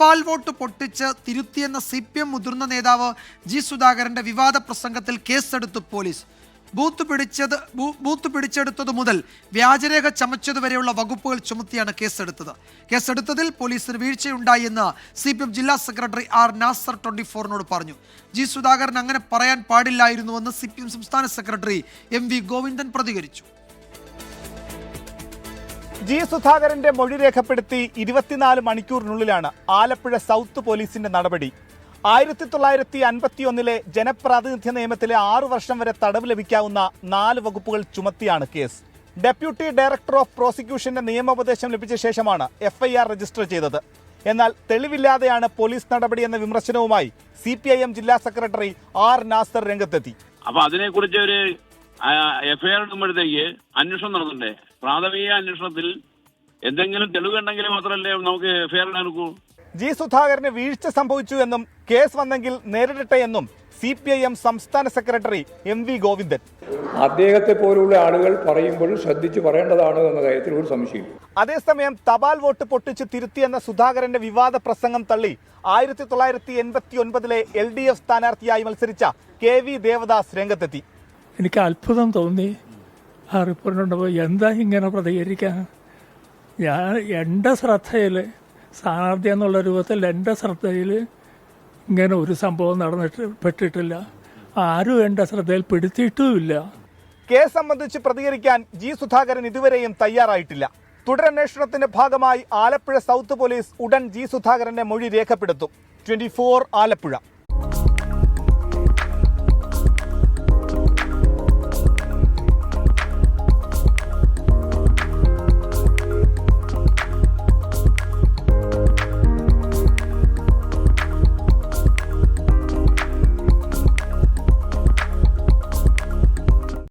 തപാൽ വോട്ട് പൊട്ടിച്ച് തിരുത്തിയെന്ന CPM മുതിർന്ന നേതാവ് ജി സുധാകരന്റെ വിവാദ പ്രസംഗത്തിൽ കേസെടുത്തു പോലീസ്. ബൂത്ത് പിടിച്ചെടുത്തതു മുതൽ വ്യാജരേഖ ചമച്ചതുവരെയുള്ള വകുപ്പുകൾ ചുമത്തിയാണ് കേസെടുത്തതിൽ പോലീസിന് വീഴ്ചയുണ്ടായി എന്ന് CPM ജില്ലാ സെക്രട്ടറി ആർ നാസർ 24 പറഞ്ഞു. ജി സുധാകരൻ അങ്ങനെ പറയാൻ പാടില്ലായിരുന്നുവെന്ന് CPM സംസ്ഥാന സെക്രട്ടറി MV ഗോവിന്ദൻ പ്രതികരിച്ചു. ജി സുധാകരന്റെ മൊഴി രേഖപ്പെടുത്തി 24 മണിക്കൂറിനുള്ളിലാണ് ആലപ്പുഴ സൗത്ത് പോലീസിന്റെ നടപടി. 1951 ജനപ്രാതിനിധ്യ നിയമത്തിലെ 6 വർഷം വരെ തടവ് ലഭിക്കാവുന്ന 4 വകുപ്പുകൾ ചുമത്തിയാണ് കേസ്. ഡെപ്യൂട്ടി ഡയറക്ടർ ഓഫ് പ്രോസിക്യൂഷന്റെ നിയമോപദേശം ലഭിച്ച ശേഷമാണ് FIR രജിസ്റ്റർ ചെയ്തത്. എന്നാൽ തെളിവില്ലാതെയാണ് പോലീസ് നടപടി എന്ന വിമർശനവുമായി CPIM ജില്ലാ സെക്രട്ടറി ആർ നാസർ രംഗത്തെത്തി. അപ്പൊ അതിനെക്കുറിച്ച് ഒരു FIR ഇടുമ്പോഴത്തേക്ക് അന്വേഷണം നടത്തണ്ടേ? പ്രാഥമിക അന്വേഷണത്തിൽ എന്തെങ്കിലും തെളിവുണ്ടെങ്കിൽ മാത്രമല്ലേ നമുക്ക് FIR എടുക്കൂ. ജി സുധാകരന് വീഴ്ച സംഭവിച്ചു എന്നും കേസ് വന്നെങ്കിൽ നേരിടട്ടെ എന്നും CPIM സംസ്ഥാന സെക്രട്ടറി MV ഗോവിന്ദൻ. അദ്ദേഹത്തെ പോലുള്ള ആളുകൾ പറയുമ്പോഴും ശ്രദ്ധിച്ചു പറയേണ്ടതാണ് എന്ന കാര്യത്തിൽ ഒരു സംശയം. അതേസമയം തപാൽ വോട്ട് പൊട്ടിച്ച് തിരുത്തിയെന്ന സുധാകരന്റെ വിവാദ പ്രസംഗം തള്ളി 1989 LDF സ്ഥാനാർത്ഥിയായി മത്സരിച്ച KV ദേവദാസ് രംഗത്തെത്തി. എനിക്ക് അത്ഭുതം തോന്നി ആ റിപ്പോർട്ടുണ്ടപ്പോൾ. എന്താ ഇങ്ങനെ പ്രതികരിക്കാൻ? എൻ്റെ ശ്രദ്ധയിൽ സ്ഥാനാർത്ഥി എന്നുള്ള രൂപത്തിൽ എൻ്റെ ശ്രദ്ധയിൽ ഇങ്ങനെ ഒരു സംഭവം പെട്ടിട്ടില്ല. ആരും എൻ്റെ ശ്രദ്ധയിൽ പെടുത്തിയിട്ടുമില്ല. കേസ് സംബന്ധിച്ച് പ്രതികരിക്കാൻ ജി സുധാകരൻ ഇതുവരെയും തയ്യാറായിട്ടില്ല. തുടരന്വേഷണത്തിന്റെ ഭാഗമായി ആലപ്പുഴ സൗത്ത് പോലീസ് ഉടൻ ജി സുധാകരന്റെ മൊഴി രേഖപ്പെടുത്തും. 24 ആലപ്പുഴ.